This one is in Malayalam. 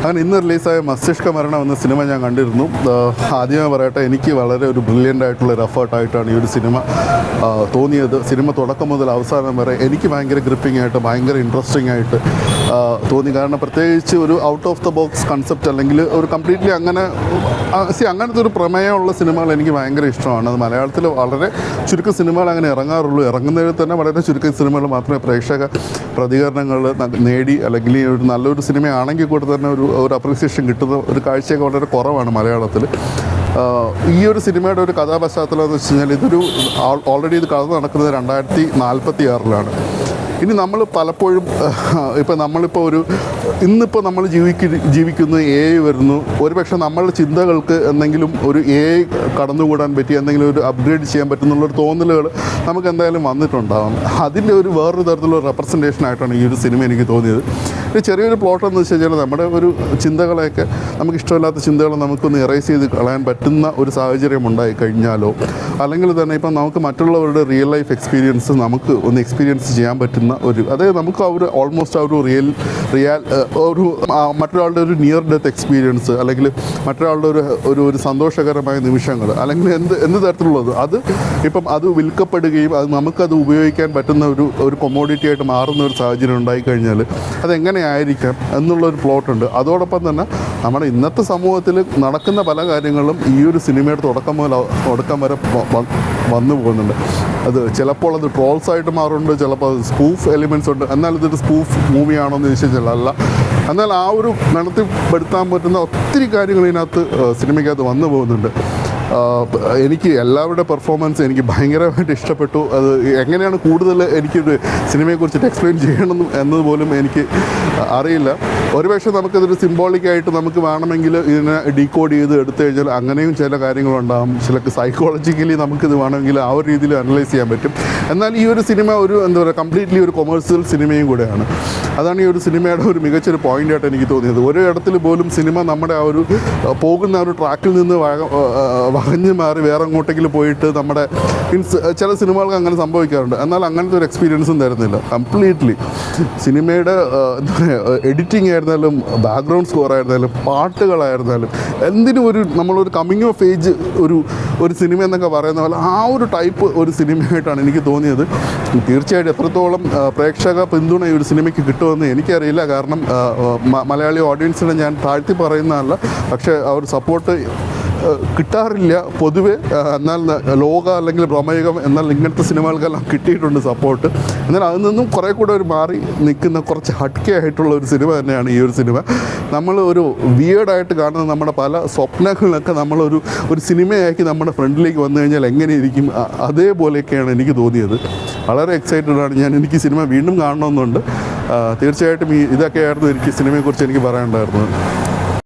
അങ്ങനെ ഇന്ന് റിലീസായ മസ്തിഷ്ക മരണം എന്ന സിനിമ ഞാൻ കണ്ടിരുന്നു. ആദ്യമേ പറയട്ടെ, എനിക്ക് വളരെ ഒരു ബ്രില്യൻ്റ് ആയിട്ടുള്ള ഒരു എഫേർട്ടായിട്ടാണ് ഈ ഒരു സിനിമ തോന്നിയത്. സിനിമ തുടക്കം മുതൽ അവസാനം വരെ എനിക്ക് ഭയങ്കര ഗ്രിപ്പിംഗ് ആയിട്ട്, ഭയങ്കര ഇൻട്രസ്റ്റിംഗ് ആയിട്ട് തോന്നി. കാരണം പ്രത്യേകിച്ച് ഒരു out of the box concept അല്ലെങ്കിൽ ഒരു കംപ്ലീറ്റ്ലി അങ്ങനത്തെ ഒരു പ്രമേയമുള്ള സിനിമകൾ എനിക്ക് ഭയങ്കര ഇഷ്ടമാണ്. അത് മലയാളത്തിൽ വളരെ ചുരുക്കം സിനിമകൾ അങ്ങനെ ഇറങ്ങാറുള്ളൂ. ഇറങ്ങുന്നതിൽ തന്നെ വളരെ ചുരുക്കം സിനിമകൾ മാത്രമേ പ്രേക്ഷക പ്രതികരണങ്ങൾ നേടി, അല്ലെങ്കിൽ ഒരു നല്ലൊരു സിനിമയാണെങ്കിൽ കൂടെ തന്നെ ഒരു അപ്രീസിയേഷൻ കിട്ടുന്ന ഒരു കാഴ്ചയൊക്കെ വളരെ കുറവാണ് മലയാളത്തിൽ. ഈ ഒരു സിനിമയുടെ ഒരു കഥാപശ്ചാത്തലം എന്ന് വെച്ച് കഴിഞ്ഞാൽ ഇതൊരു ഓൾറെഡി ഇത് കഥ നടക്കുന്നത് 2046-ലാണ്. ഇനി നമ്മൾ പലപ്പോഴും നമ്മളിപ്പോൾ ഇന്നിപ്പോൾ നമ്മൾ ജീവിക്കുന്ന AI വരുന്നു. ഒരുപക്ഷെ നമ്മളുടെ ചിന്തകൾക്ക് എന്തെങ്കിലും ഒരു AI കടന്നുകൂടാൻ പറ്റി, എന്തെങ്കിലും ഒരു അപ്ഗ്രേഡ് ചെയ്യാൻ പറ്റുന്നുള്ളൊരു തോന്നലുകൾ നമുക്ക് എന്തായാലും വന്നിട്ടുണ്ടാകും. അതിൻ്റെ വേറൊരു തരത്തിലുള്ള റെപ്രസെൻറ്റേഷൻ ആയിട്ടാണ് ഈ ഒരു സിനിമ എനിക്ക് തോന്നിയത്. ഒരു ചെറിയൊരു പ്ലോട്ട് എന്ന് വെച്ച് കഴിഞ്ഞാൽ നമ്മുടെ ഒരു ചിന്തകളെയൊക്കെ, നമുക്ക് ഇഷ്ടമില്ലാത്ത ചിന്തകൾ നമുക്കൊന്ന് ഇറേസ് ചെയ്ത് കളയാൻ പറ്റുന്ന ഒരു സാഹചര്യം ഉണ്ടായി കഴിഞ്ഞാലോ, അല്ലെങ്കിൽ തന്നെ ഇപ്പം നമുക്ക് മറ്റുള്ളവരുടെ റിയൽ ലൈഫ് എക്സ്പീരിയൻസ് നമുക്ക് ഒന്ന് എക്സ്പീരിയൻസ് ചെയ്യാൻ പറ്റുന്ന അതായത് നമുക്ക് ഓൾമോസ്റ്റ് മറ്റൊരാളുടെ ഒരു നിയർ ഡെത്ത് എക്സ്പീരിയൻസ്, അല്ലെങ്കിൽ മറ്റൊരാളുടെ ഒരു സന്തോഷകരമായ നിമിഷങ്ങൾ, അല്ലെങ്കിൽ എന്ത് തരത്തിലുള്ളത് അത് വിൽക്കപ്പെടുകയും നമുക്കത് ഉപയോഗിക്കാൻ പറ്റുന്ന ഒരു കൊമോഡിറ്റി ആയിട്ട് മാറുന്ന ഒരു സാഹചര്യം ഉണ്ടായിക്കഴിഞ്ഞാൽ അതെങ്ങനെയായിരിക്കാം എന്നുള്ളൊരു പ്ലോട്ടുണ്ട്. അതോടൊപ്പം തന്നെ നമ്മുടെ ഇന്നത്തെ സമൂഹത്തിൽ നടക്കുന്ന പല കാര്യങ്ങളും ഈ ഒരു സിനിമയുടെ തുടക്കം വരെ വന്നു പോകുന്നുണ്ട്. അത് ചിലപ്പോൾ അത് ട്രോൾസായിട്ട് മാറുന്നുണ്ട്, ചിലപ്പോൾ അത് സ്പൂഫ് എലിമെൻറ്റ്സ് ഉണ്ട്. എന്നാൽ ഇതൊരു സ്പൂഫ് മൂവിയാണോ എന്ന് ചോദിച്ചാൽ അല്ല. എന്നാൽ ആ ഒരു നടത്തിപ്പെടുത്താൻ പറ്റുന്ന ഒത്തിരി കാര്യങ്ങൾ ഇതിനകത്ത് സിനിമയ്ക്കകത്ത് വന്നു പോകുന്നുണ്ട്. എനിക്ക് എല്ലാവരുടെ പെർഫോമൻസ് എനിക്ക് ഭയങ്കരമായിട്ട് ഇഷ്ടപ്പെട്ടു. അത് എങ്ങനെയാണ് കൂടുതൽ എനിക്കൊരു സിനിമയെക്കുറിച്ചിട്ട് എക്സ്പ്ലെയിൻ ചെയ്യണം എന്നതുപോലും എനിക്ക് അറിയില്ല. ഒരുപക്ഷെ നമുക്കതൊരു സിംബോളിക്കായിട്ട് നമുക്ക് വേണമെങ്കിൽ ഇതിനെ ഡീകോഡ് ചെയ്ത് എടുത്തു കഴിഞ്ഞാൽ അങ്ങനെയും ചില കാര്യങ്ങളുണ്ടാകും. ചിലക്ക് സൈക്കോളജിക്കലി നമുക്കിത് വേണമെങ്കിൽ ആ ഒരു രീതിയിൽ അനലൈസ് ചെയ്യാൻ പറ്റും. എന്നാൽ ഈ ഒരു സിനിമ കംപ്ലീറ്റ്ലി ഒരു കൊമേഴ്സ്യൽ സിനിമയും കൂടെയാണ്. അതാണ് ഈ ഒരു സിനിമയുടെ ഒരു മികച്ചൊരു പോയിൻ്റായിട്ട് എനിക്ക് തോന്നിയത്. ഒരു ഇടത്തിൽ പോലും സിനിമ നമ്മുടെ പോകുന്ന ഒരു ട്രാക്കിൽ നിന്ന് വകഞ്ഞ് മാറി വേറെ അങ്ങോട്ടെങ്കിലും പോയിട്ട് ചില സിനിമകൾക്ക് അങ്ങനെ സംഭവിക്കാറുണ്ട്. എന്നാൽ അങ്ങനത്തെ ഒരു എക്സ്പീരിയൻസും തരുന്നില്ല. കംപ്ലീറ്റ്ലി സിനിമയുടെ എഡിറ്റിംഗ് ആയിരുന്നാലും, ബാക്ക്ഗ്രൗണ്ട് സ്കോർ ആയിരുന്നാലും, പാട്ടുകളായിരുന്നാലും, എന്തിനും നമ്മളൊരു കമ്മിങ് ഓഫ് ഏജ് ഒരു സിനിമ എന്നൊക്കെ പറയുന്ന പോലെ ആ ഒരു ടൈപ്പ് ഒരു സിനിമയായിട്ടാണ് എനിക്ക് തോന്നിയത്. തീർച്ചയായിട്ടും എത്രത്തോളം പ്രേക്ഷക പിന്തുണ ഈ ഒരു സിനിമയ്ക്ക് കിട്ടുമെന്ന് എനിക്കറിയില്ല. കാരണം മലയാളി ഓഡിയൻസിനെ ഞാൻ താഴ്ത്തി പറയുന്നതല്ല, പക്ഷേ ആ ഒരു സപ്പോർട്ട് കിട്ടാറില്ല പൊതുവെ. എന്നാൽ ലോക അല്ലെങ്കിൽ പ്രമേയം എന്നാൽ ഇങ്ങനത്തെ സിനിമകൾക്കെല്ലാം കിട്ടിയിട്ടുണ്ട് സപ്പോർട്ട്. എന്നാൽ അതിൽ നിന്നും കുറേ കൂടെ മാറി നിൽക്കുന്ന കുറച്ച് ഹട്ട്കെ ആയിട്ടുള്ള ഒരു സിനിമ തന്നെയാണ് ഈ ഒരു സിനിമ. നമ്മൾ ഒരു വിയേർഡായിട്ട് കാണുന്ന നമ്മുടെ പല സ്വപ്നങ്ങളൊക്കെ നമ്മളൊരു സിനിമയാക്കി നമ്മുടെ ഫ്രണ്ടിലേക്ക് വന്നു കഴിഞ്ഞാൽ എങ്ങനെയിരിക്കും, അതേപോലെയൊക്കെയാണ് എനിക്ക് തോന്നിയത്. വളരെ എക്സൈറ്റഡാണ് ഞാൻ. എനിക്ക് സിനിമ വീണ്ടും കാണണമെന്നുണ്ട്. തീർച്ചയായിട്ടും ഇതൊക്കെയായിരുന്നു എനിക്ക് സിനിമയെക്കുറിച്ച് എനിക്ക് പറയാനുണ്ടായിരുന്നത്.